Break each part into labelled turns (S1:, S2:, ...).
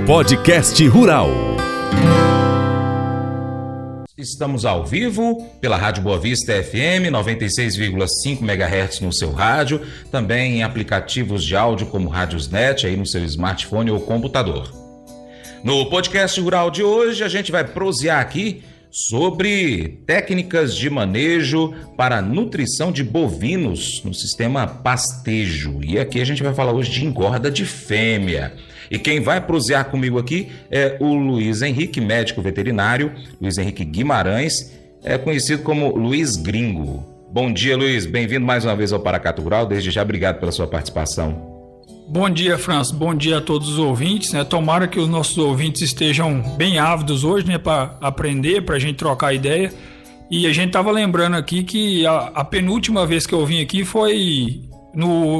S1: Podcast Rural.
S2: Estamos ao vivo pela Rádio Boa Vista FM 96,5 MHz no seu rádio, também em aplicativos de áudio como Radiosnet aí no seu smartphone ou computador. No podcast rural de hoje a gente vai prosear aqui sobre técnicas de manejo para a nutrição de bovinos no sistema pastejo. E aqui a gente vai falar hoje de engorda de fêmea. E quem vai prosear comigo aqui é o Luiz Henrique, médico veterinário, Luiz Henrique Guimarães, conhecido como Luiz Gringo. Bom dia, Luiz. Bem-vindo mais uma vez ao Paracato Rural. Desde já, obrigado pela sua participação.
S3: Bom dia, França. Bom dia a todos os ouvintes. Tomara que os nossos ouvintes estejam bem ávidos hoje, para aprender, para a gente trocar ideia. E a gente estava lembrando aqui que a penúltima vez que eu vim aqui foi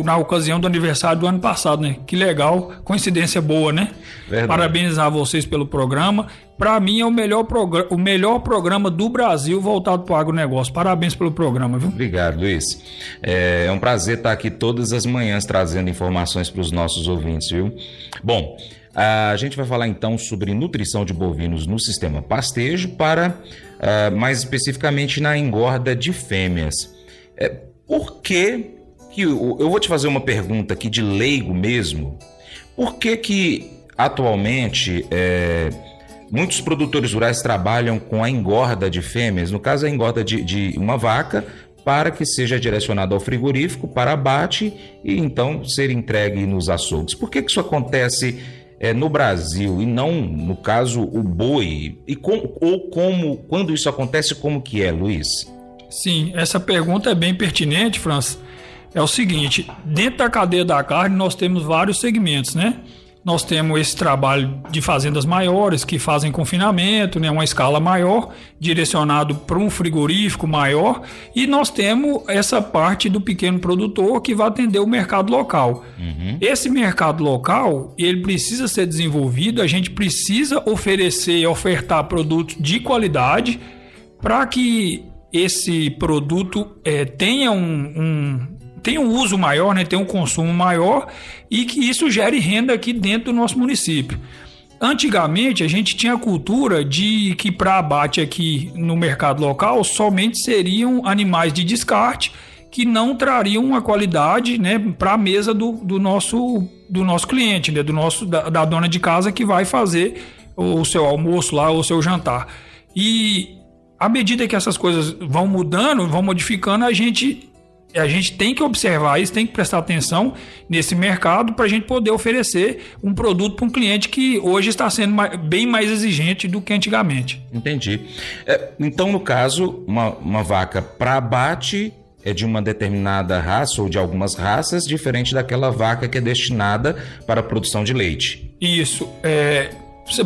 S3: na ocasião do aniversário do ano passado, né? Que legal, coincidência boa, né?
S2: Verdade.
S3: Parabenizar vocês pelo programa. Para mim é o melhor programa do Brasil voltado para o agronegócio. Parabéns pelo programa, viu?
S2: Obrigado, Luiz. É um prazer estar aqui todas as manhãs trazendo informações para os nossos ouvintes, viu? Bom, a gente vai falar então sobre nutrição de bovinos no sistema pastejo mais especificamente na engorda de fêmeas. Por que eu vou te fazer uma pergunta aqui de leigo mesmo. Por que atualmente muitos produtores rurais trabalham com a engorda de fêmeas, no caso a engorda de uma vaca, para que seja direcionado ao frigorífico para abate e então ser entregue nos açougues? Por que isso acontece no Brasil e não, no caso, o boi? Quando isso acontece, como que é, Luiz?
S3: Sim, essa pergunta é bem pertinente, França. É o seguinte, dentro da cadeia da carne nós temos vários segmentos, né? Nós temos esse trabalho de fazendas maiores que fazem confinamento, né? Uma escala maior, direcionado para um frigorífico maior, e nós temos essa parte do pequeno produtor que vai atender o mercado local. Uhum. Esse mercado local, ele precisa ser desenvolvido, a gente precisa ofertar produtos de qualidade para que esse produto tenha tem um uso maior, né? Tem um consumo maior e que isso gere renda aqui dentro do nosso município. Antigamente, a gente tinha a cultura de que para abate aqui no mercado local somente seriam animais de descarte que não trariam uma qualidade, né, para a mesa do nosso cliente, né, da dona de casa que vai fazer o seu almoço lá, o seu jantar. E à medida que essas coisas vão mudando, vão modificando, a gente tem que observar isso, tem que prestar atenção nesse mercado para a gente poder oferecer um produto para um cliente que hoje está sendo bem mais exigente do que antigamente.
S2: Entendi. Então, no caso, uma vaca para abate é de uma determinada raça ou de algumas raças, diferente daquela vaca que é destinada para a produção de leite.
S3: Isso.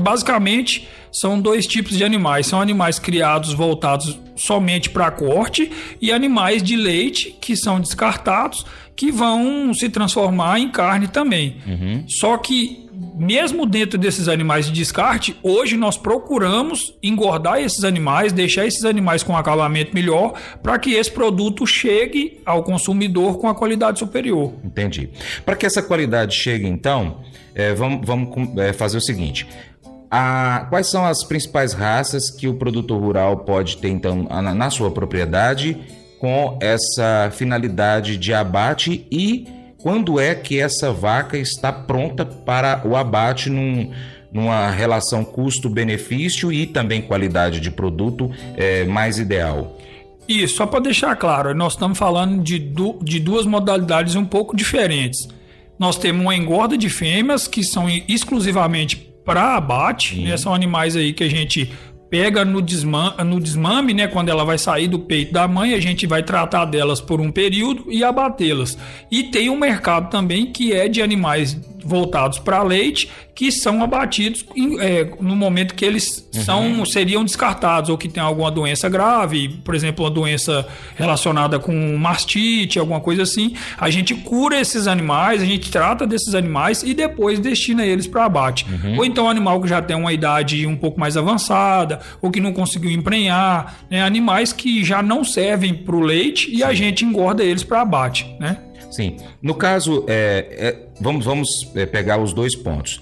S3: Basicamente, são dois tipos de animais. São animais criados voltados somente para corte e animais de leite que são descartados, que vão se transformar em carne também. Uhum. Só que, mesmo dentro desses animais de descarte, hoje nós procuramos engordar esses animais, deixar esses animais com um acabamento melhor, para que esse produto chegue ao consumidor com a qualidade superior.
S2: Entendi. Para que essa qualidade chegue, então, vamos fazer o seguinte. Quais são as principais raças que o produtor rural pode ter, então, na sua propriedade com essa finalidade de abate, e quando é que essa vaca está pronta para o abate numa relação custo-benefício e também qualidade de produto mais ideal?
S3: Isso, só para deixar claro, nós estamos falando de duas modalidades um pouco diferentes. Nós temos uma engorda de fêmeas que são exclusivamente para abate, né? São animais aí que a gente pega no desmame, né? Quando ela vai sair do peito da mãe, a gente vai tratar delas por um período e abatê-las. E tem um mercado também que é de animais voltados para leite, que são abatidos no momento que eles seriam descartados, ou que tem alguma doença grave, por exemplo, uma doença relacionada com mastite, alguma coisa assim. A gente cura esses animais, a gente trata desses animais e depois destina eles para abate. Ou então um animal que já tem uma idade um pouco mais avançada, ou que não conseguiu emprenhar, né? Animais que já não servem para o leite e a gente engorda eles para abate, né?
S2: Sim. No caso, vamos pegar os dois pontos.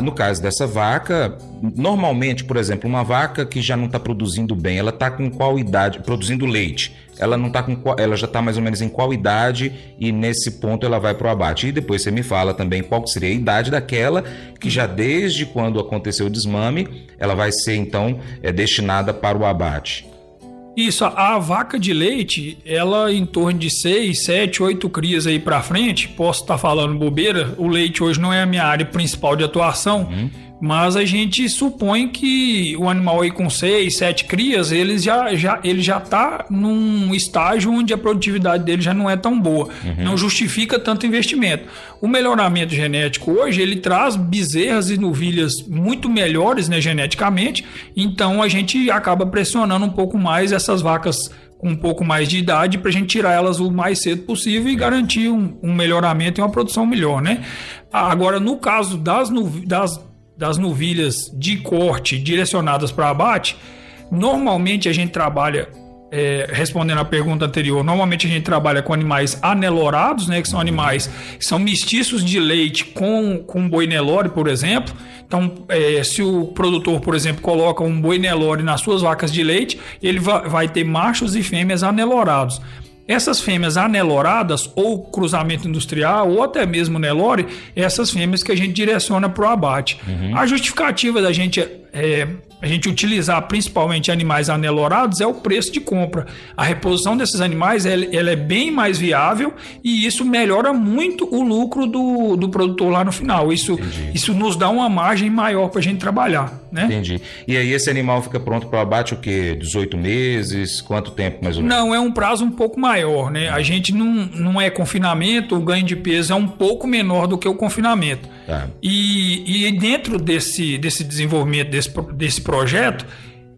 S2: No caso dessa vaca, normalmente, por exemplo, uma vaca que já não está produzindo bem, ela está com qual idade? Produzindo leite. Ela não tá ela já está mais ou menos em qual idade e nesse ponto ela vai para o abate. E depois você me fala também qual seria a idade daquela que já desde quando aconteceu o desmame, ela vai ser então destinada para o abate.
S3: Isso, a vaca de leite, ela em torno de 6, 7, 8 crias aí pra frente, posso estar falando bobeira, o leite hoje não é a minha área principal de atuação, mas a gente supõe que o animal aí com 6, 7 crias, ele já tá num estágio onde a produtividade dele já não é tão boa, não justifica tanto investimento. O melhoramento genético hoje, ele traz bezerras e novilhas muito melhores, né, geneticamente, então a gente acaba pressionando um pouco mais essas vacas com um pouco mais de idade para a gente tirar elas o mais cedo possível e garantir um melhoramento e uma produção melhor, né? Agora, no caso das novilhas de corte direcionadas para abate, normalmente a gente trabalha, respondendo à pergunta anterior, normalmente a gente trabalha com animais anelorados, né, que são animais que são mestiços de leite com boi Nelore, por exemplo. Então, se o produtor, por exemplo, coloca um boi Nelore nas suas vacas de leite, ele vai ter machos e fêmeas anelorados. Essas fêmeas aneloradas, ou cruzamento industrial, ou até mesmo Nelore, essas fêmeas que a gente direciona para o abate. A justificativa da gente a gente utilizar principalmente animais anelorados é o preço de compra. A reposição desses animais ela é bem mais viável e isso melhora muito o lucro do produtor lá no final. Isso nos dá uma margem maior para a gente trabalhar, né?
S2: Entendi. E aí esse animal fica pronto para o abate o quê? 18 meses? Quanto tempo mais ou menos?
S3: Não, é um prazo um pouco maior, né? A gente não é confinamento, o ganho de peso é um pouco menor do que o confinamento. Tá. E dentro desse desenvolvimento desse projeto,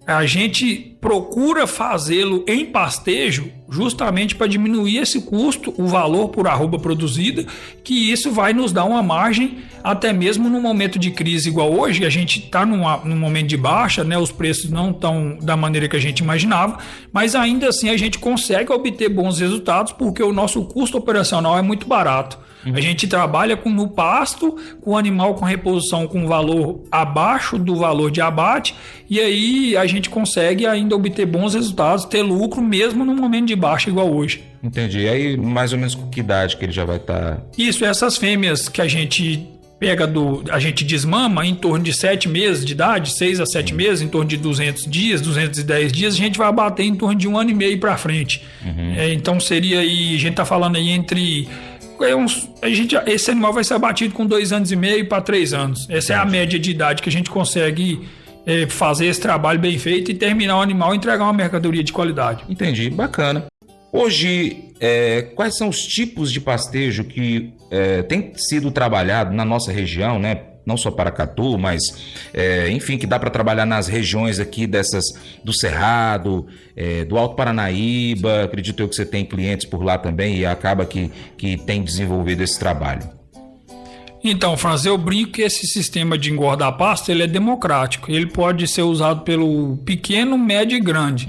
S3: a gente procura fazê-lo em pastejo justamente para diminuir esse custo, o valor por arroba produzida, que isso vai nos dar uma margem até mesmo no momento de crise igual hoje, a gente está num momento de baixa, né? Os preços não estão da maneira que a gente imaginava, mas ainda assim a gente consegue obter bons resultados porque o nosso custo operacional é muito barato. A gente trabalha no pasto, com o animal com reposição com valor abaixo do valor de abate, e aí a gente consegue ainda obter bons resultados, ter lucro mesmo no momento de baixa igual hoje.
S2: Entendi. E aí mais ou menos com que idade que ele já vai estar?
S3: Isso, essas fêmeas que a gente pega a gente desmama em torno de 7 meses de idade, 6 a 7 meses, em torno de 200 dias, 210 dias, a gente vai abater em torno de 1 ano e meio para frente. Então seria aí, a gente está falando aí entre... esse animal vai ser abatido com 2 anos e meio para 3 anos. Essa é a média de idade que a gente consegue fazer esse trabalho bem feito e terminar o animal e entregar uma mercadoria de qualidade.
S2: Entendi, bacana. Hoje, quais são os tipos de pastejo que tem sido trabalhado na nossa região, né? Não só Paracatu, mas, enfim, que dá para trabalhar nas regiões aqui do Cerrado, do Alto Paranaíba. Acredito eu que você tem clientes por lá também e acaba que tem desenvolvido esse trabalho.
S3: Então, Franz, eu brinco que esse sistema de engordar pasto ele é democrático. Ele pode ser usado pelo pequeno, médio e grande.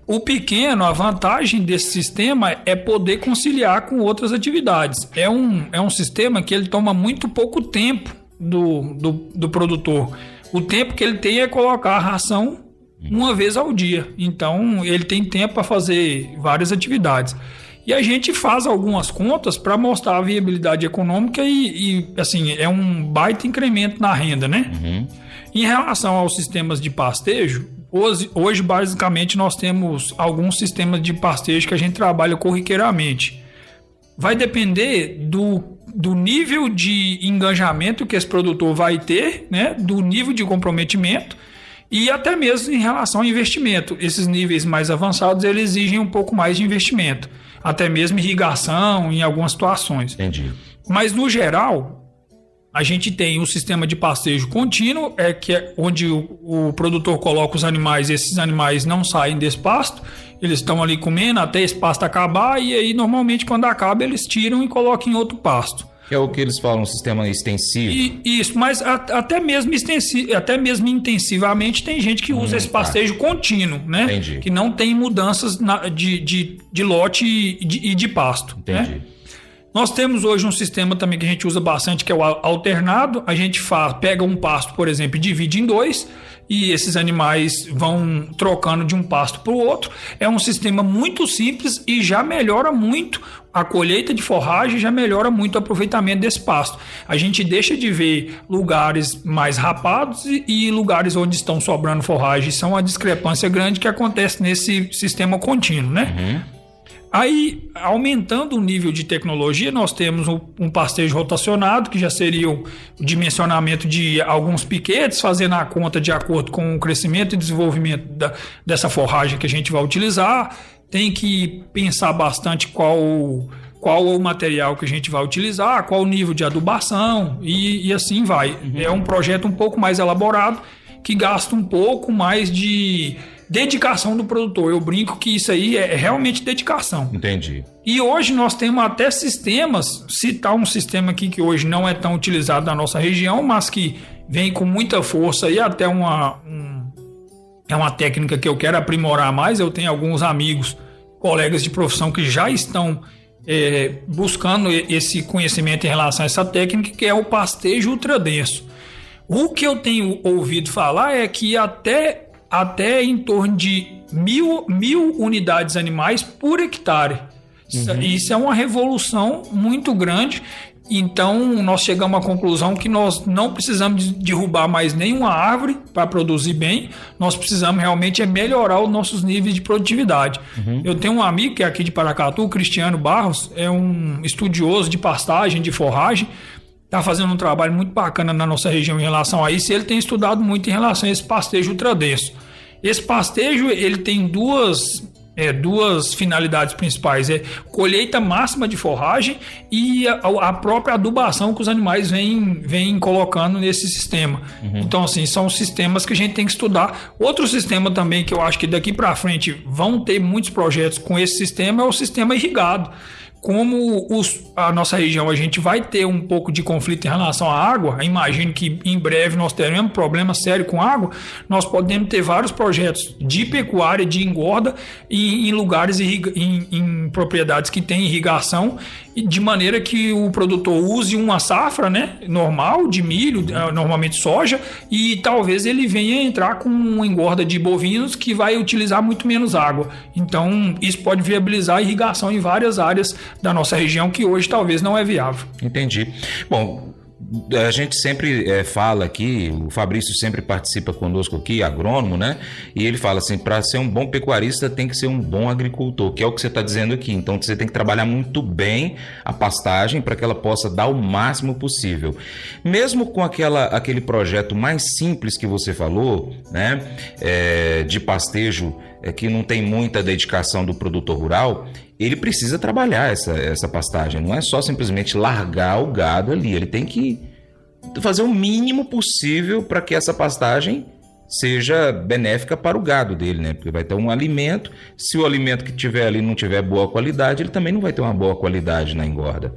S3: O pequeno, a vantagem desse sistema é poder conciliar com outras atividades. É um sistema que ele toma muito pouco tempo do produtor. O tempo que ele tem é colocar a ração uma vez ao dia. Então, ele tem tempo para fazer várias atividades. E a gente faz algumas contas para mostrar a viabilidade econômica e, assim, é um baita incremento na renda, né? Em relação aos sistemas de pastejo, hoje basicamente nós temos alguns sistemas de pastejo que a gente trabalha corriqueiramente. Vai depender do nível de engajamento que esse produtor vai ter, né? Do nível de comprometimento e até mesmo em relação ao investimento. Esses níveis mais avançados eles exigem um pouco mais de investimento, até mesmo irrigação em algumas situações.
S2: Entendi.
S3: Mas no geral, a gente tem um sistema de pastejo contínuo, que é onde o produtor coloca os animais, esses animais não saem desse pasto, eles estão ali comendo até esse pasto acabar, e aí normalmente quando acaba eles tiram e colocam em outro pasto.
S2: É o que eles falam, sistema extensivo.
S3: Isso, mas até mesmo intensivamente tem gente que usa esse pastejo contínuo, né?
S2: Entendi.
S3: Que não tem mudanças de lote e de pasto.
S2: Entendi.
S3: Né? Nós temos hoje um sistema também que a gente usa bastante, que é o alternado. A gente pega um pasto, por exemplo, e divide em 2, e esses animais vão trocando de um pasto para o outro. É um sistema muito simples e já melhora muito a colheita de forragem, já melhora muito o aproveitamento desse pasto. A gente deixa de ver lugares mais rapados e lugares onde estão sobrando forragem. Isso é uma discrepância grande que acontece nesse sistema contínuo, né?
S2: Uhum.
S3: Aí, aumentando o nível de tecnologia, nós temos um pastejo rotacionado, que já seria o dimensionamento de alguns piquetes, fazendo a conta de acordo com o crescimento e desenvolvimento dessa forragem que a gente vai utilizar. Tem que pensar bastante qual o material que a gente vai utilizar, qual o nível de adubação e assim vai. Uhum. É um projeto um pouco mais elaborado, que gasta um pouco mais de dedicação do produtor. Eu brinco que isso aí é realmente dedicação.
S2: Entendi.
S3: E hoje nós temos até sistemas, citar um sistema aqui que hoje não é tão utilizado na nossa região, mas que vem com muita força e até é uma técnica que eu quero aprimorar mais. Eu tenho alguns amigos, colegas de profissão que já estão buscando esse conhecimento em relação a essa técnica, que é o pastejo ultradenso. O que eu tenho ouvido falar é que até em torno de 1.000 unidades animais por hectare. Uhum. Isso é uma revolução muito grande. Então, nós chegamos à conclusão que nós não precisamos derrubar mais nenhuma árvore para produzir bem. Nós precisamos realmente melhorar os nossos níveis de produtividade. Uhum. Eu tenho um amigo que é aqui de Paracatu, o Cristiano Barros, é um estudioso de pastagem, de forragem. Está fazendo um trabalho muito bacana na nossa região em relação a isso. Ele tem estudado muito em relação a esse pastejo ultradenso. Esse pastejo ele tem duas finalidades principais: colheita máxima de forragem e a própria adubação que os animais vêm colocando nesse sistema. Uhum. Então, assim, são sistemas que a gente tem que estudar. Outro sistema também que eu acho que daqui para frente vão ter muitos projetos com esse sistema é o sistema irrigado. Como a nossa região a gente vai ter um pouco de conflito em relação à água, imagino que em breve nós teremos problema sério com água, nós podemos ter vários projetos de pecuária, de engorda em lugares, em propriedades que têm irrigação, de maneira que o produtor use uma safra, né, normal de milho, normalmente soja, e talvez ele venha entrar com uma engorda de bovinos que vai utilizar muito menos água. Então isso pode viabilizar a irrigação em várias áreas da nossa região que hoje talvez não é viável.
S2: Entendi. Bom, a gente sempre fala aqui, o Fabrício sempre participa conosco aqui, agrônomo, né? E ele fala assim, para ser um bom pecuarista tem que ser um bom agricultor, que é o que você está dizendo aqui. Então você tem que trabalhar muito bem a pastagem para que ela possa dar o máximo possível. Mesmo com aquele projeto mais simples que você falou, né? De pastejo, que não tem muita dedicação do produtor rural, ele precisa trabalhar essa pastagem. Não é só simplesmente largar o gado ali. Ele tem que fazer o mínimo possível para que essa pastagem seja benéfica para o gado dele, né? Porque vai ter um alimento. Se o alimento que tiver ali não tiver boa qualidade, ele também não vai ter uma boa qualidade na engorda.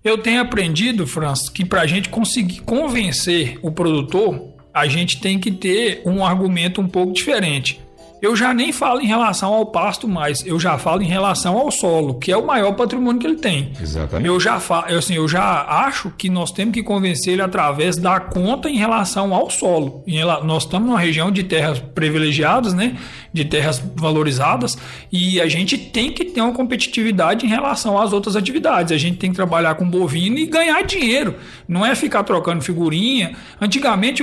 S3: Eu tenho aprendido, Franz, que para a gente conseguir convencer o produtor, a gente tem que ter um argumento um pouco diferente. Eu já nem falo em relação ao pasto mais, eu já falo em relação ao solo, que é o maior patrimônio que ele tem.
S2: Exatamente.
S3: Eu já acho que nós temos que convencer ele através da conta em relação ao solo. Nós estamos numa região de terras privilegiadas, né? De terras valorizadas, e a gente tem que ter uma competitividade em relação às outras atividades. A gente tem que trabalhar com bovino e ganhar dinheiro. Não é ficar trocando figurinha. Antigamente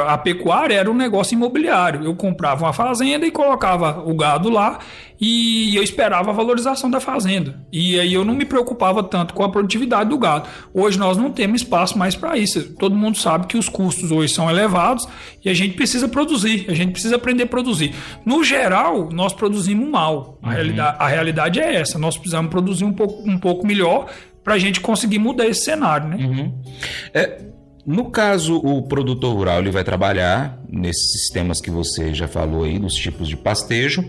S3: a pecuária era um negócio imobiliário. Eu comprava uma fazenda e colocava o gado lá e eu esperava a valorização da fazenda. E aí eu não me preocupava tanto com a produtividade do gado. Hoje nós não temos espaço mais para isso. Todo mundo sabe que os custos hoje são elevados e a gente precisa produzir, a gente precisa aprender a produzir. No geral, nós produzimos mal. A realidade é essa. Nós precisamos produzir um pouco melhor para a gente conseguir mudar esse cenário, né?
S2: Uhum. No caso, o produtor rural ele vai trabalhar nesses sistemas que você já falou aí, dos tipos de pastejo,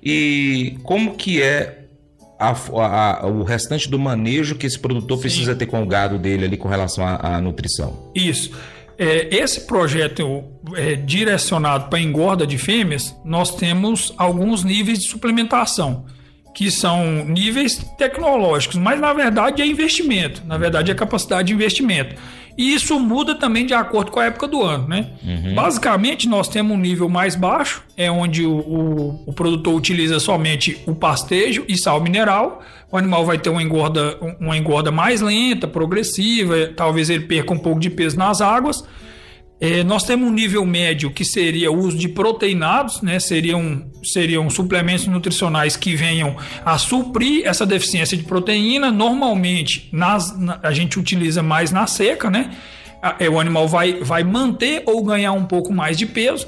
S2: e como que é o restante do manejo que esse produtor precisa ter com o gado dele ali com relação à nutrição?
S3: Isso. Esse projeto direcionado para engorda de fêmeas, nós temos alguns níveis de suplementação, que são níveis tecnológicos, mas na verdade é investimento, na verdade é capacidade de investimento. E isso muda também de acordo com a época do ano, né? Basicamente, nós temos um nível mais baixo, é onde o produtor utiliza somente o pastejo e sal mineral. O animal vai ter uma engorda mais lenta, progressiva, talvez ele perca um pouco de peso nas águas. Nós temos um nível médio que seria o uso de proteinados, né? Seriam suplementos nutricionais que venham a suprir essa deficiência de proteína. Normalmente a gente utiliza mais na seca, né? O animal vai manter ou ganhar um pouco mais de peso.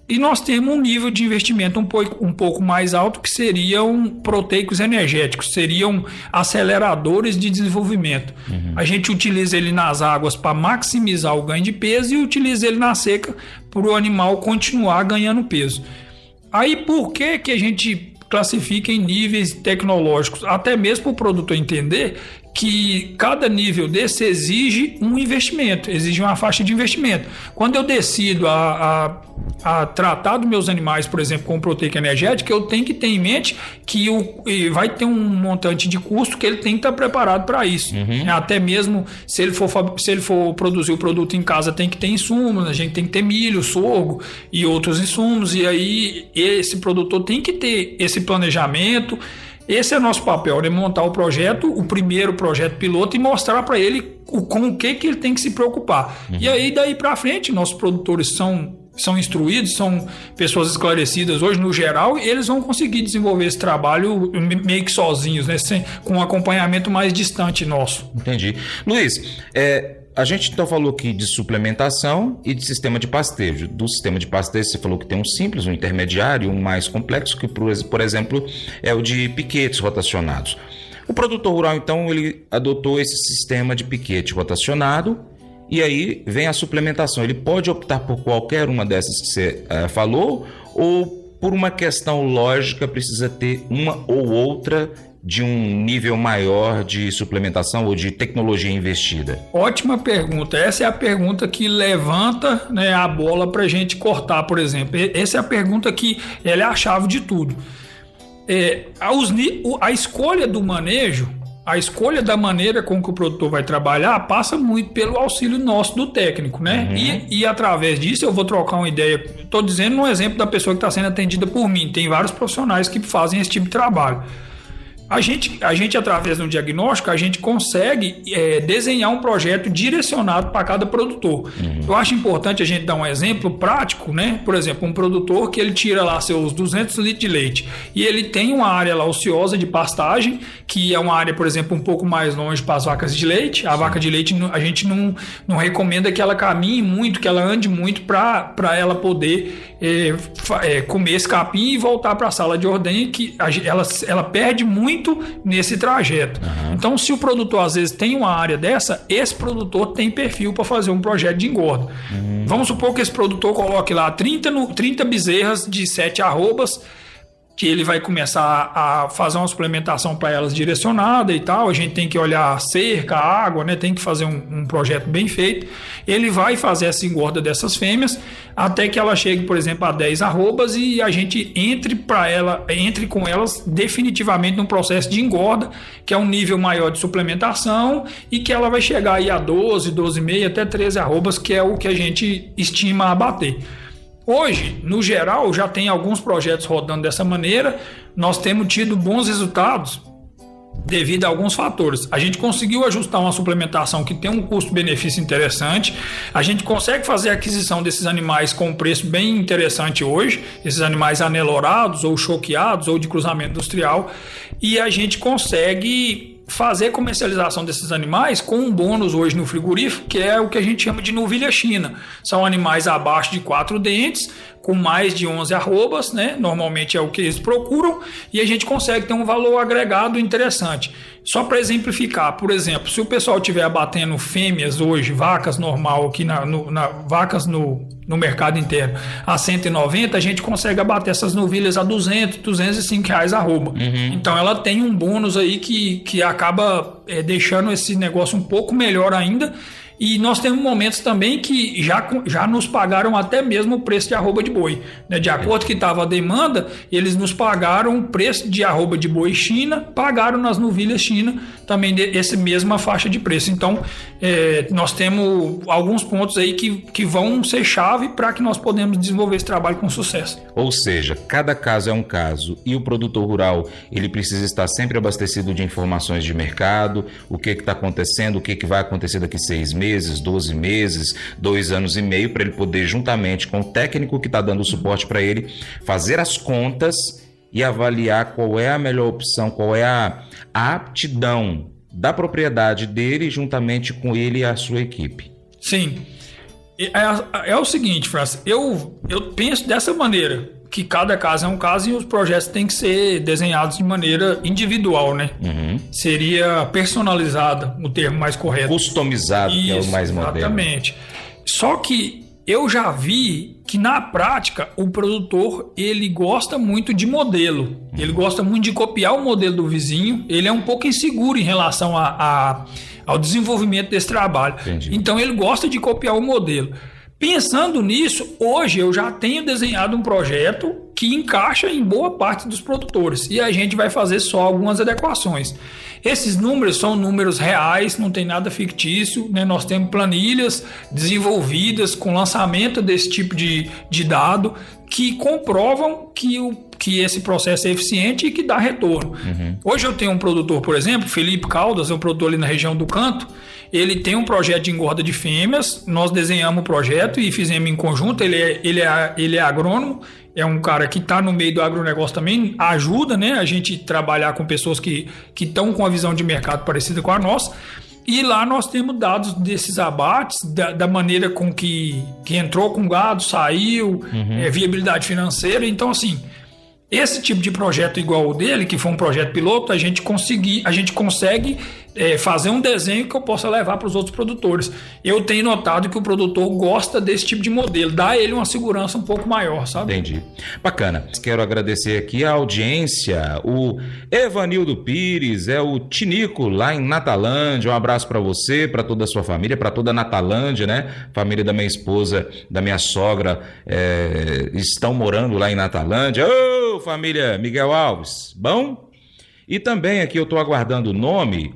S3: E nós temos um nível de investimento um pouco mais alto, que seriam proteicos energéticos, seriam aceleradores de desenvolvimento. A gente utiliza ele nas águas para maximizar o ganho de peso e utiliza ele na seca para o animal continuar ganhando peso. Aí por que a gente classifica em níveis tecnológicos? Até mesmo para o produtor entender que cada nível desse exige um investimento, exige uma faixa de investimento. Quando eu decido a tratar dos meus animais, por exemplo, com proteica energética, eu tenho que ter em mente que vai ter um montante de custo que ele tem que estar preparado para isso. Até mesmo se ele for produzir o produto em casa, tem que ter insumos, a gente tem que ter milho, sorgo e outros insumos, e aí esse produtor tem que ter esse planejamento. Esse é nosso papel, né? Montar o projeto, o primeiro projeto piloto, e mostrar para ele com o que ele tem que se preocupar. E aí, daí para frente, nossos produtores são instruídos, são pessoas esclarecidas hoje, no geral, e eles vão conseguir desenvolver esse trabalho meio que sozinhos, né? Com um acompanhamento mais distante nosso.
S2: Entendi. Luiz, a gente então falou aqui de suplementação e de sistema de pastejo. Do sistema de pastejo você falou que tem um simples, um intermediário, um mais complexo, que por exemplo é o de piquetes rotacionados. O produtor rural então ele adotou esse sistema de piquete rotacionado e aí vem a suplementação. Ele pode optar por qualquer uma dessas que você falou, ou por uma questão lógica precisa ter uma ou outra de um nível maior de suplementação ou de tecnologia investida?
S3: Ótima pergunta. Essa é a pergunta que levanta, né, a bola para a gente cortar, por exemplo. Essa é a pergunta que ela é a chave de tudo. A escolha do manejo, a escolha da maneira com que o produtor vai trabalhar passa muito pelo auxílio nosso do técnico, né? E através disso eu vou trocar uma ideia. Estou dizendo um exemplo da pessoa que está sendo atendida por mim. Tem vários profissionais que fazem esse tipo de trabalho. A gente, através do diagnóstico, a gente consegue desenhar um projeto direcionado para cada produtor. Eu acho importante a gente dar um exemplo prático, né? Por exemplo, um produtor que ele tira lá seus 200 litros de leite e ele tem uma área lá ociosa de pastagem, que é uma área, por exemplo, um pouco mais longe para as vacas de leite. A vaca de leite, a gente não recomenda que ela caminhe muito, que ela ande muito para ela poder comer esse capim e voltar para a sala de ordenha, que ela perde muito nesse trajeto. Então, se o produtor às vezes tem uma área dessa, esse produtor tem perfil para fazer um projeto de engorda. Vamos supor que esse produtor coloque lá 30 bezerras de 7 arrobas, que ele vai começar a fazer uma suplementação para elas direcionada e tal. A gente tem que olhar a cerca, a água, né? Tem que fazer um projeto bem feito. Ele vai fazer essa engorda dessas fêmeas até que ela chegue, por exemplo, a 10 arrobas e a gente entre com elas definitivamente num processo de engorda, que é um nível maior de suplementação e que ela vai chegar aí a 12, 12,5 até 13 arrobas, que é o que a gente estima abater. Hoje, no geral, já tem alguns projetos rodando dessa maneira. Nós temos tido bons resultados devido a alguns fatores. A gente conseguiu ajustar uma suplementação que tem um custo-benefício interessante. A gente consegue fazer a aquisição desses animais com um preço bem interessante hoje, esses animais anelorados ou choqueados ou de cruzamento industrial, e a gente consegue fazer comercialização desses animais com um bônus hoje no frigorífico, que é o que a gente chama de novilha china. São animais abaixo de 4 dentes, com mais de 11 arrobas, né? Normalmente é o que eles procuram, e a gente consegue ter um valor agregado interessante. Só para exemplificar, por exemplo, se o pessoal estiver abatendo fêmeas hoje, vacas normal aqui vacas no mercado interno a 190, a gente consegue abater essas novilhas a 200, 205 reais arroba. Então ela tem um bônus aí que acaba deixando esse negócio um pouco melhor ainda. E nós temos momentos também que já nos pagaram até mesmo o preço de arroba de boi, né? De acordo que estava a demanda, eles nos pagaram o preço de arroba de boi China, pagaram nas novilhas China também essa mesma faixa de preço. Então, nós temos alguns pontos aí que vão ser chave para que nós podemos desenvolver esse trabalho com sucesso.
S2: Ou seja, cada caso é um caso e o produtor rural ele precisa estar sempre abastecido de informações de mercado, o que está acontecendo, o que vai acontecer daqui 6 meses, 12 meses, 2 anos e meio, para ele poder, juntamente com o técnico que está dando o suporte para ele, fazer as contas e avaliar qual é a melhor opção, qual é a aptidão da propriedade dele, juntamente com ele e a sua equipe.
S3: Sim. É o seguinte, França, eu penso dessa maneira, que cada caso é um caso e os projetos têm que ser desenhados de maneira individual, né? Uhum. Seria personalizada, o termo mais correto.
S2: Customizado, isso, que é o mais moderno.
S3: Exatamente. Só que eu já vi que na prática o produtor ele gosta muito de modelo, ele gosta muito de copiar o modelo do vizinho, ele é um pouco inseguro em relação ao desenvolvimento desse trabalho. Entendi. Então ele gosta de copiar o modelo. Pensando nisso, hoje eu já tenho desenhado um projeto que encaixa em boa parte dos produtores e a gente vai fazer só algumas adequações. Esses números são números reais, não tem nada fictício, né? Nós temos planilhas desenvolvidas com lançamento desse tipo de dado que comprovam que esse processo é eficiente e que dá retorno. Uhum. Hoje eu tenho um produtor, por exemplo, Felipe Caldas, é um produtor ali na região do Canto. Ele tem um projeto de engorda de fêmeas, nós desenhamos o projeto e fizemos em conjunto. Ele é agrônomo, é um cara que está no meio do agronegócio também, ajuda, né, a gente trabalhar com pessoas que estão com a visão de mercado parecida com a nossa. E lá nós temos dados desses abates, da maneira com que entrou com gado, saiu, viabilidade financeira. Então, assim, esse tipo de projeto igual o dele, que foi um projeto piloto, a gente consegue fazer um desenho que eu possa levar para os outros produtores. Eu tenho notado que o produtor gosta desse tipo de modelo, dá a ele uma segurança um pouco maior, sabe?
S2: Entendi. Bacana. Quero agradecer aqui a audiência, o Evanildo Pires, o Tinico, lá em Natalândia. Um abraço para você, para toda a sua família, para toda a Natalândia, né? Família da minha esposa, da minha sogra, estão morando lá em Natalândia. Ô, família Miguel Alves, bom? E também aqui eu estou aguardando o nome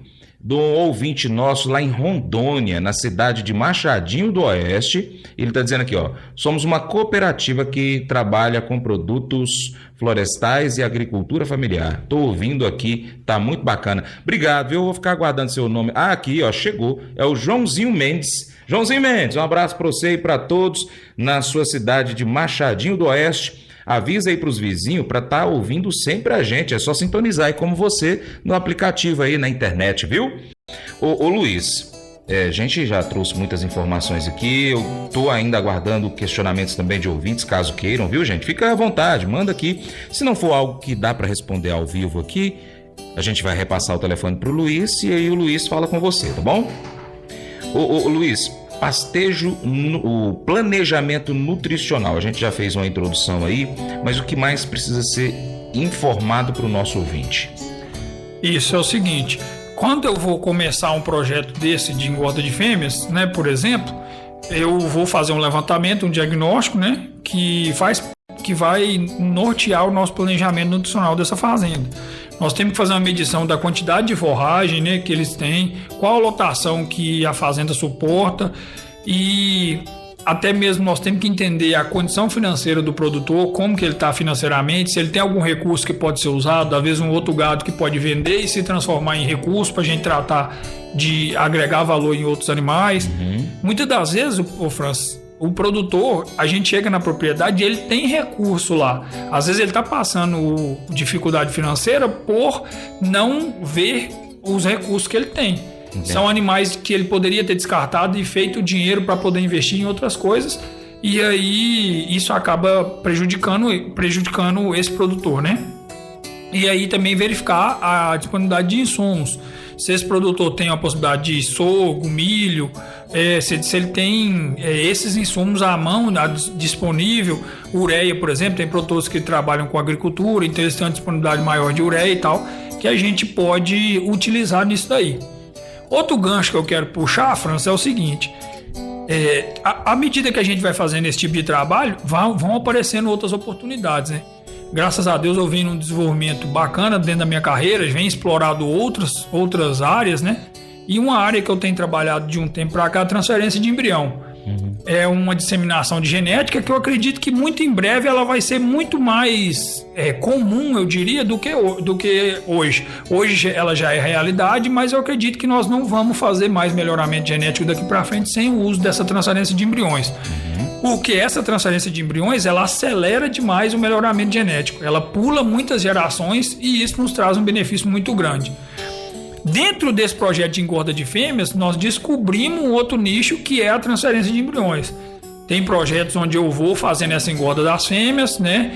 S2: de um ouvinte nosso lá em Rondônia, na cidade de Machadinho do Oeste. Ele está dizendo aqui, somos uma cooperativa que trabalha com produtos florestais e agricultura familiar. Estou ouvindo aqui, tá muito bacana. Obrigado, eu vou ficar aguardando seu nome. Aqui, chegou, é o Joãozinho Mendes. Joãozinho Mendes, um abraço para você e para todos na sua cidade de Machadinho do Oeste. Avisa aí para os vizinhos para estar ouvindo sempre a gente. É só sintonizar aí como você no aplicativo aí na internet, viu? Ô Luiz, a gente já trouxe muitas informações aqui. Eu estou ainda aguardando questionamentos também de ouvintes, caso queiram, viu, gente? Fica à vontade, manda aqui. Se não for algo que dá para responder ao vivo aqui, a gente vai repassar o telefone para o Luiz e aí o Luiz fala com você, tá bom? Ô Luiz, pastejo, o planejamento nutricional, a gente já fez uma introdução aí, mas o que mais precisa ser informado para o nosso ouvinte?
S3: Isso é o seguinte, quando eu vou começar um projeto desse de engorda de fêmeas, né, por exemplo, eu vou fazer um levantamento, um diagnóstico, né, que vai nortear o nosso planejamento nutricional dessa fazenda. Nós temos que fazer uma medição da quantidade de forragem, né, que eles têm, qual a lotação que a fazenda suporta e até mesmo nós temos que entender a condição financeira do produtor, como que ele está financeiramente, se ele tem algum recurso que pode ser usado, às vezes um outro gado que pode vender e se transformar em recurso para a gente tratar de agregar valor em outros animais. Muitas das vezes, Francis, o produtor, a gente chega na propriedade e ele tem recurso lá. Às vezes ele está passando dificuldade financeira por não ver os recursos que ele tem. Entendi. São animais que ele poderia ter descartado e feito dinheiro para poder investir em outras coisas. E aí isso acaba prejudicando esse produtor, né? E aí também verificar a disponibilidade de insumos. Se esse produtor tem a possibilidade de sorgo, milho, se ele tem esses insumos à mão, disponível, ureia, por exemplo, tem produtores que trabalham com agricultura, então eles têm uma disponibilidade maior de ureia e tal, que a gente pode utilizar nisso daí. Outro gancho que eu quero puxar, França, é o seguinte: à medida que a gente vai fazendo esse tipo de trabalho, vão aparecendo outras oportunidades, né? Graças a Deus eu venho num desenvolvimento bacana dentro da minha carreira, venho explorado outras áreas, né? E uma área que eu tenho trabalhado de um tempo para cá é a transferência de embrião. É uma disseminação de genética que eu acredito que muito em breve ela vai ser muito mais comum, eu diria, do que hoje. Hoje ela já é realidade, mas eu acredito que nós não vamos fazer mais melhoramento genético daqui para frente sem o uso dessa transferência de embriões. Porque essa transferência de embriões, ela acelera demais o melhoramento genético. Ela pula muitas gerações e isso nos traz um benefício muito grande. Dentro desse projeto de engorda de fêmeas, nós descobrimos um outro nicho que é a transferência de embriões. Tem projetos onde eu vou fazendo essa engorda das fêmeas, né?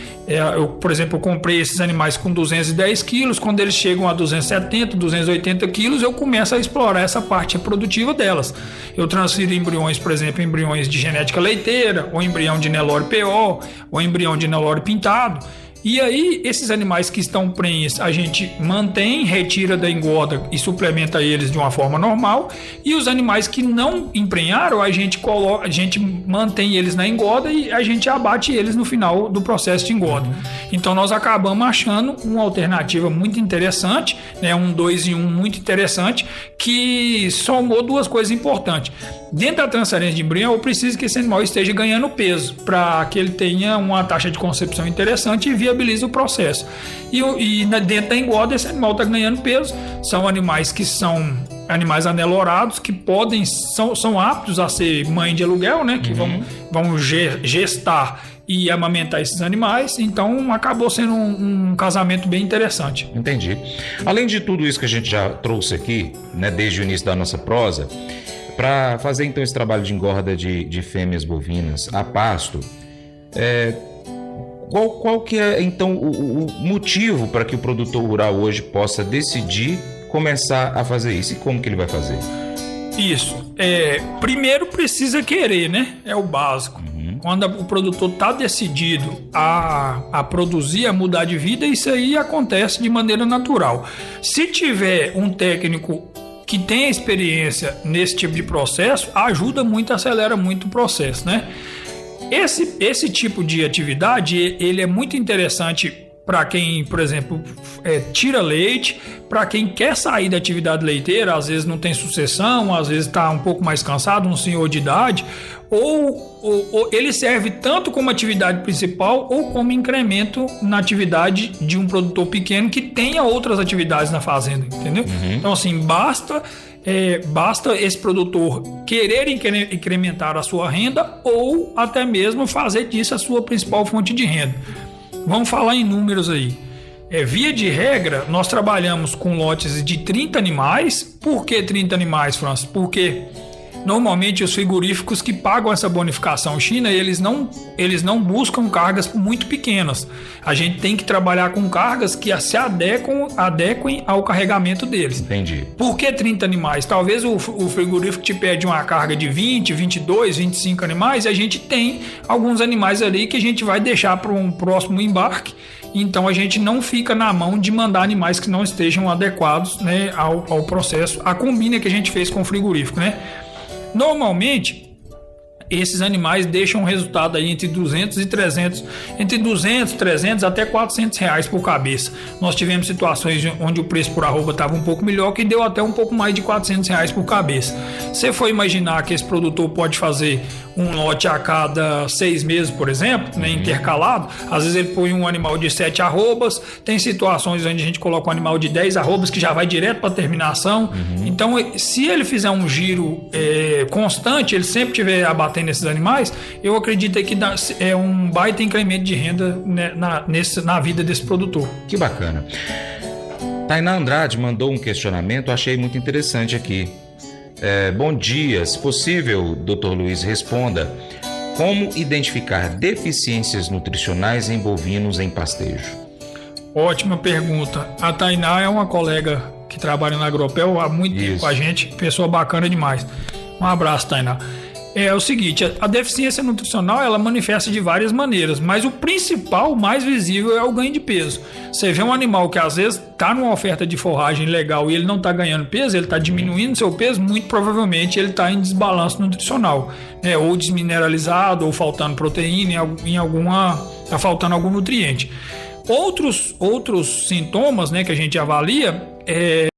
S3: Por exemplo, eu comprei esses animais com 210 quilos, quando eles chegam a 270, 280 quilos, eu começo a explorar essa parte reprodutiva delas. Eu transfiro embriões, por exemplo, embriões de genética leiteira, ou embrião de Nelore PO, ou embrião de Nelore pintado. E aí, esses animais que estão prenhes, a gente mantém, retira da engorda e suplementa eles de uma forma normal. E os animais que não emprenharam, a gente mantém eles na engorda e a gente abate eles no final do processo de engorda. Então, nós acabamos achando uma alternativa muito interessante, né? Um 2 em 1 muito interessante, que somou duas coisas importantes. Dentro da transferência de embrião, eu preciso que esse animal esteja ganhando peso para que ele tenha uma taxa de concepção interessante e viabilize o processo. E dentro da engorda, esse animal está ganhando peso. São animais que são animais anelorados, que são aptos a ser mãe de aluguel, né? Que vão gestar e amamentar esses animais. Então, acabou sendo um casamento bem interessante.
S2: Entendi. Além de tudo isso que a gente já trouxe aqui, né, desde o início da nossa prosa, para fazer então esse trabalho de engorda de fêmeas bovinas a pasto, qual que é então o motivo para que o produtor rural hoje possa decidir começar a fazer isso? E como que ele vai fazer?
S3: Isso. Primeiro precisa querer, né? É o básico. Quando o produtor está decidido a produzir, a mudar de vida, isso aí acontece de maneira natural. Se tiver um técnico que tem experiência nesse tipo de processo, ajuda muito, acelera muito o processo, né? Esse tipo de atividade, ele é muito interessante para quem, por exemplo, tira leite, para quem quer sair da atividade leiteira, às vezes não tem sucessão, às vezes está um pouco mais cansado, um senhor de idade, ou ele serve tanto como atividade principal ou como incremento na atividade de um produtor pequeno que tenha outras atividades na fazenda, entendeu? Então, assim, basta esse produtor querer incrementar a sua renda ou até mesmo fazer disso a sua principal fonte de renda. Vamos falar em números aí. Via de regra, nós trabalhamos com lotes de 30 animais. Por que 30 animais, França? Porque normalmente os frigoríficos que pagam essa bonificação China, eles não buscam cargas muito pequenas. A gente tem que trabalhar com cargas que se adequem ao carregamento deles.
S2: Entendi.
S3: Por que 30 animais? Talvez o frigorífico te pede uma carga de 20, 22, 25 animais e a gente tem alguns animais ali que a gente vai deixar para um próximo embarque. Então a gente não fica na mão de mandar animais que não estejam adequados, né, ao processo, a combina que a gente fez com o frigorífico, né? Normalmente, esses animais deixam um resultado aí entre 200 e 300, entre 200, 300 até 400 reais por cabeça. Nós tivemos situações onde o preço por arroba estava um pouco melhor, que deu até um pouco mais de 400 reais por cabeça. Você for imaginar que esse produtor pode fazer um lote a cada 6 meses, por exemplo, né, intercalado, às vezes ele põe um animal de 7 arrobas, tem situações onde a gente coloca um animal de 10 arrobas que já vai direto para a terminação. Então, se ele fizer um giro constante, ele sempre estiver abatendo esses animais, eu acredito que é um baita incremento de renda, né, na vida desse produtor.
S2: Que bacana. Tainá Andrade mandou um questionamento, achei muito interessante aqui. Bom dia, se possível, Dr. Luiz, responda: como identificar deficiências nutricionais em bovinos em pastejo?
S3: Ótima pergunta. A Tainá é uma colega que trabalha na Agropel há muito tempo com a gente, pessoa bacana demais. Um abraço, Tainá. É o seguinte, a deficiência nutricional ela manifesta de várias maneiras, mas o principal, o mais visível é o ganho de peso. Você vê um animal que às vezes está numa oferta de forragem legal e ele não está ganhando peso, ele está diminuindo seu peso, muito provavelmente ele está em desbalanço nutricional, né? Ou desmineralizado, ou faltando proteína, tá faltando algum nutriente. Outros sintomas, né, que a gente avalia é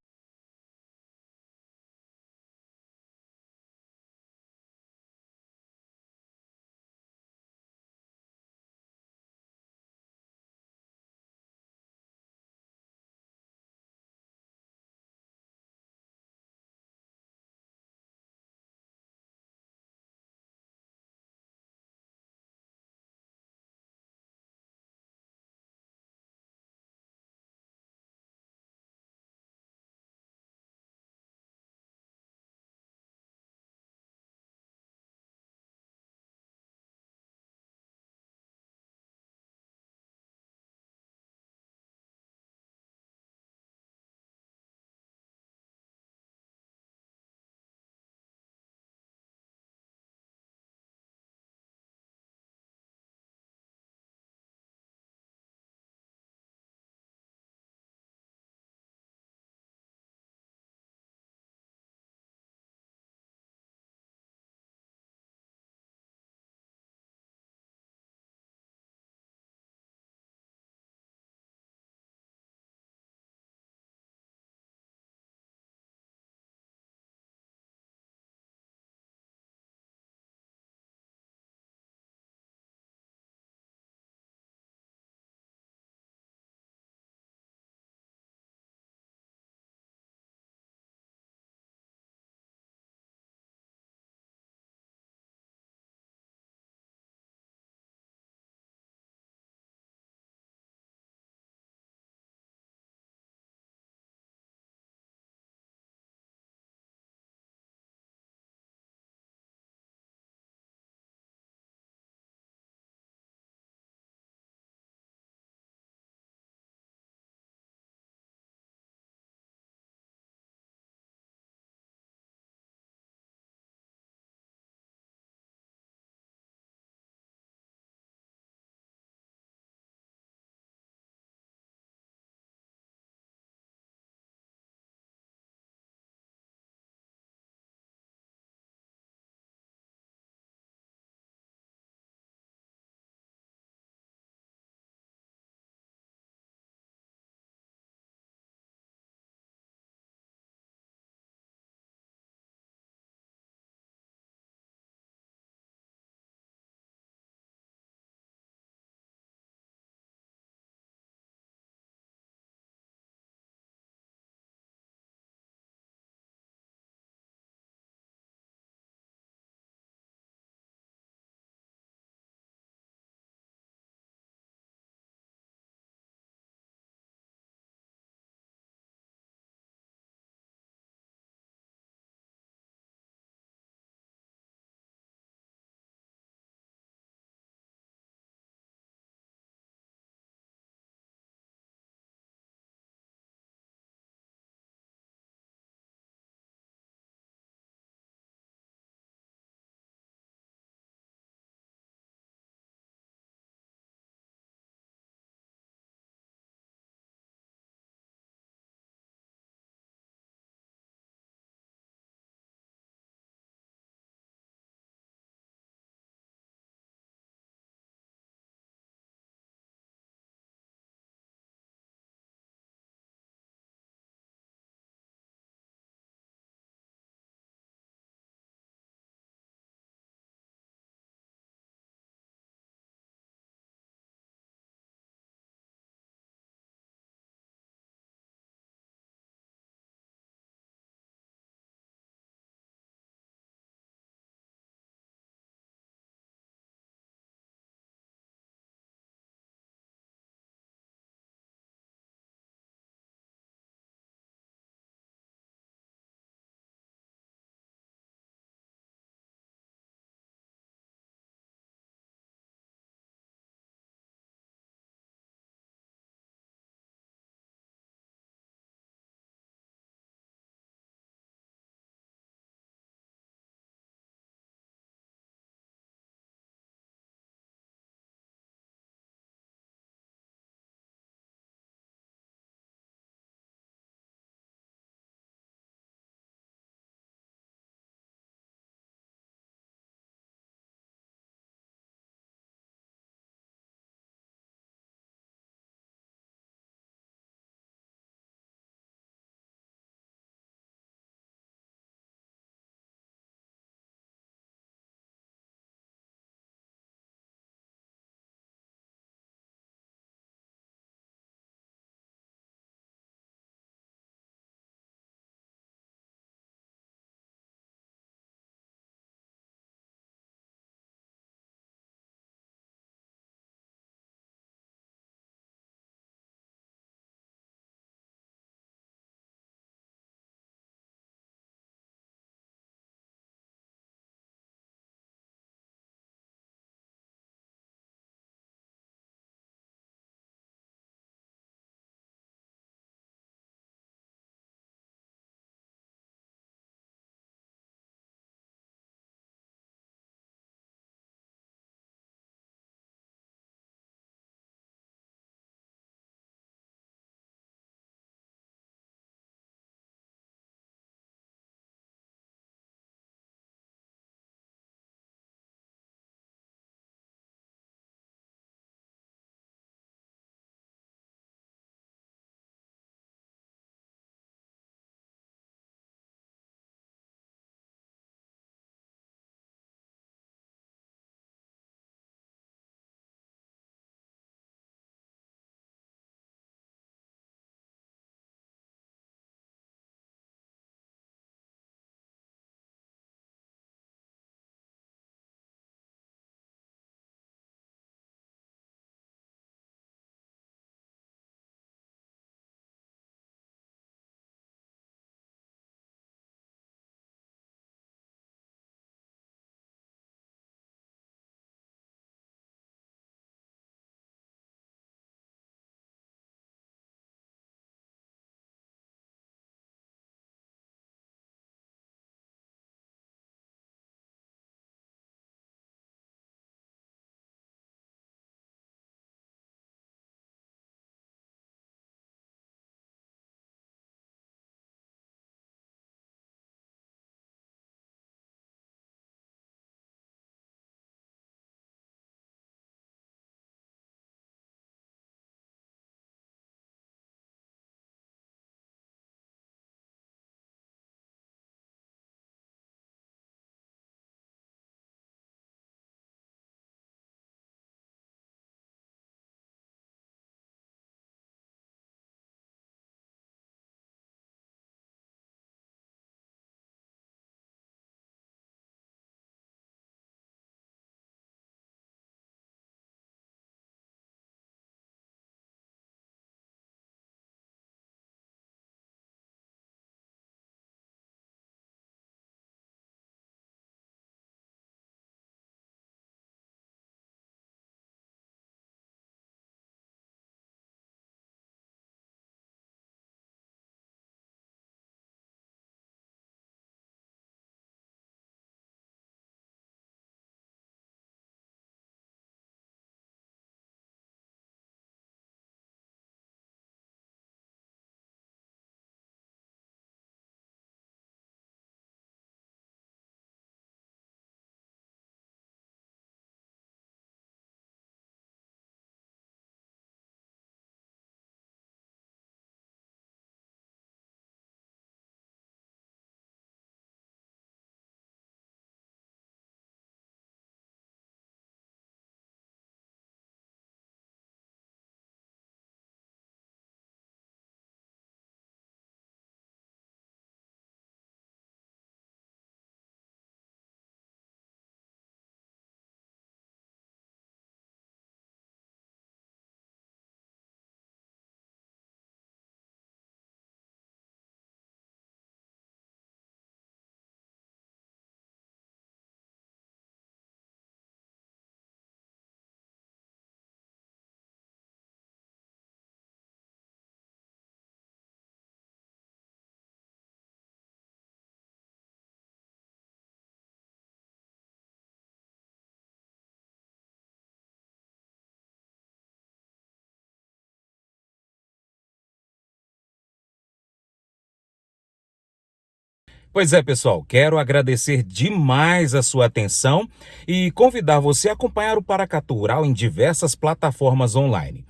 S1: Pois é, pessoal, quero agradecer demais a sua atenção e convidar você a acompanhar o Paracatu Rural em diversas plataformas online.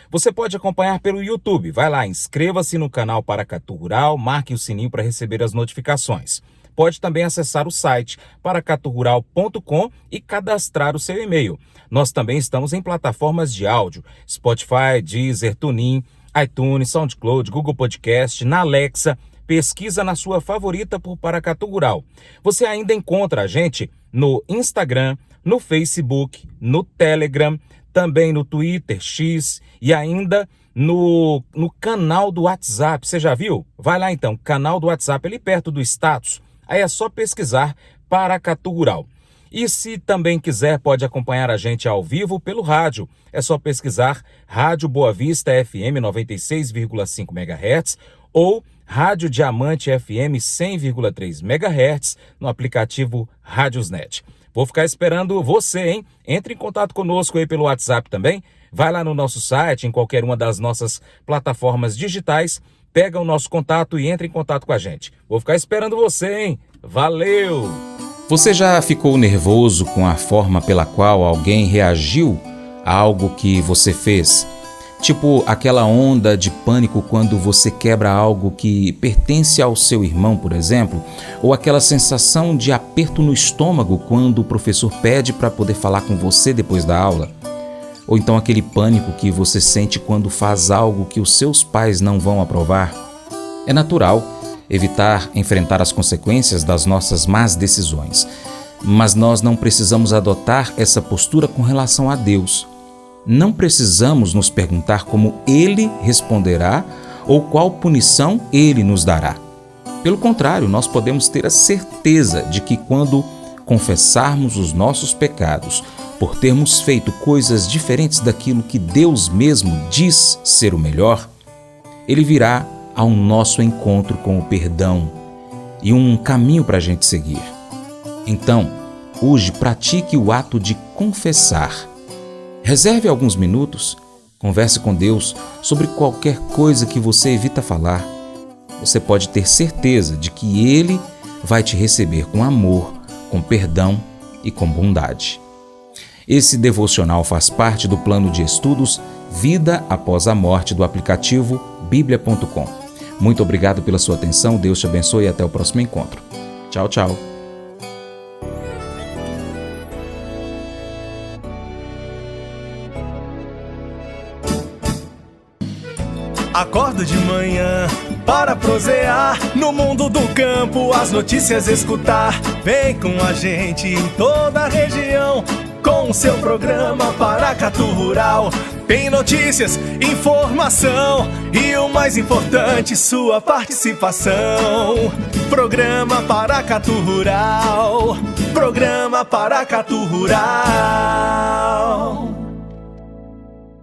S1: Você pode acompanhar pelo YouTube. Vai lá, inscreva-se no canal Paracatu Rural, marque o sininho para receber as notificações. Pode também acessar o site paracaturural.com e cadastrar o seu e-mail. Nós também estamos em plataformas de áudio, Spotify, Deezer, TuneIn, iTunes, SoundCloud, Google Podcast, na Alexa. Pesquisa na sua favorita por Paracatu Rural. Você ainda encontra a gente no Instagram, no Facebook, no Telegram, também no Twitter, X e ainda no canal do WhatsApp. Você já viu? Vai lá então, canal do WhatsApp, ali perto do status. Aí é só pesquisar Paracatu Rural. E se também quiser, pode acompanhar a gente ao vivo pelo rádio. É só pesquisar Rádio Boa Vista FM 96,5 MHz ou Rádio Diamante FM 100,3 MHz no aplicativo Rádiosnet. Vou ficar esperando você, hein? Entre em contato conosco aí pelo WhatsApp também. Vai lá no nosso site, em qualquer uma das nossas plataformas digitais, pega o nosso contato e entra em contato com a gente. Vou ficar esperando você, hein? Valeu!
S2: Você já ficou nervoso com a forma pela qual alguém reagiu a algo que você fez? Tipo aquela onda de pânico quando você quebra algo que pertence ao seu irmão, por exemplo, ou aquela sensação de aperto no estômago quando o professor pede para poder falar com você depois da aula, ou então aquele pânico que você sente quando faz algo que os seus pais não vão aprovar. É natural evitar enfrentar as consequências das nossas más decisões, mas nós não precisamos adotar essa postura com relação a Deus. Não precisamos nos perguntar como Ele responderá ou qual punição Ele nos dará. Pelo contrário, nós podemos ter a certeza de que quando confessarmos os nossos pecados, por termos feito coisas diferentes daquilo que Deus mesmo diz ser o melhor, Ele virá ao nosso encontro com o perdão e um caminho para a gente seguir. Então, hoje pratique o ato de confessar. Reserve alguns minutos, converse com Deus sobre qualquer coisa que você evita falar. Você pode ter certeza de que Ele vai te receber com amor, com perdão e com bondade. Esse devocional faz parte do plano de estudos Vida Após a Morte do aplicativo Bíblia.com. Muito obrigado pela sua atenção, Deus te abençoe e até o próximo encontro. Tchau, tchau.
S4: Acordo de manhã para prosear no mundo do campo, as notícias escutar. Vem com a gente em toda a região com o seu programa Paracatu Rural. Tem notícias, informação e o mais importante, sua participação. Programa Paracatu Rural. Programa Paracatu Rural.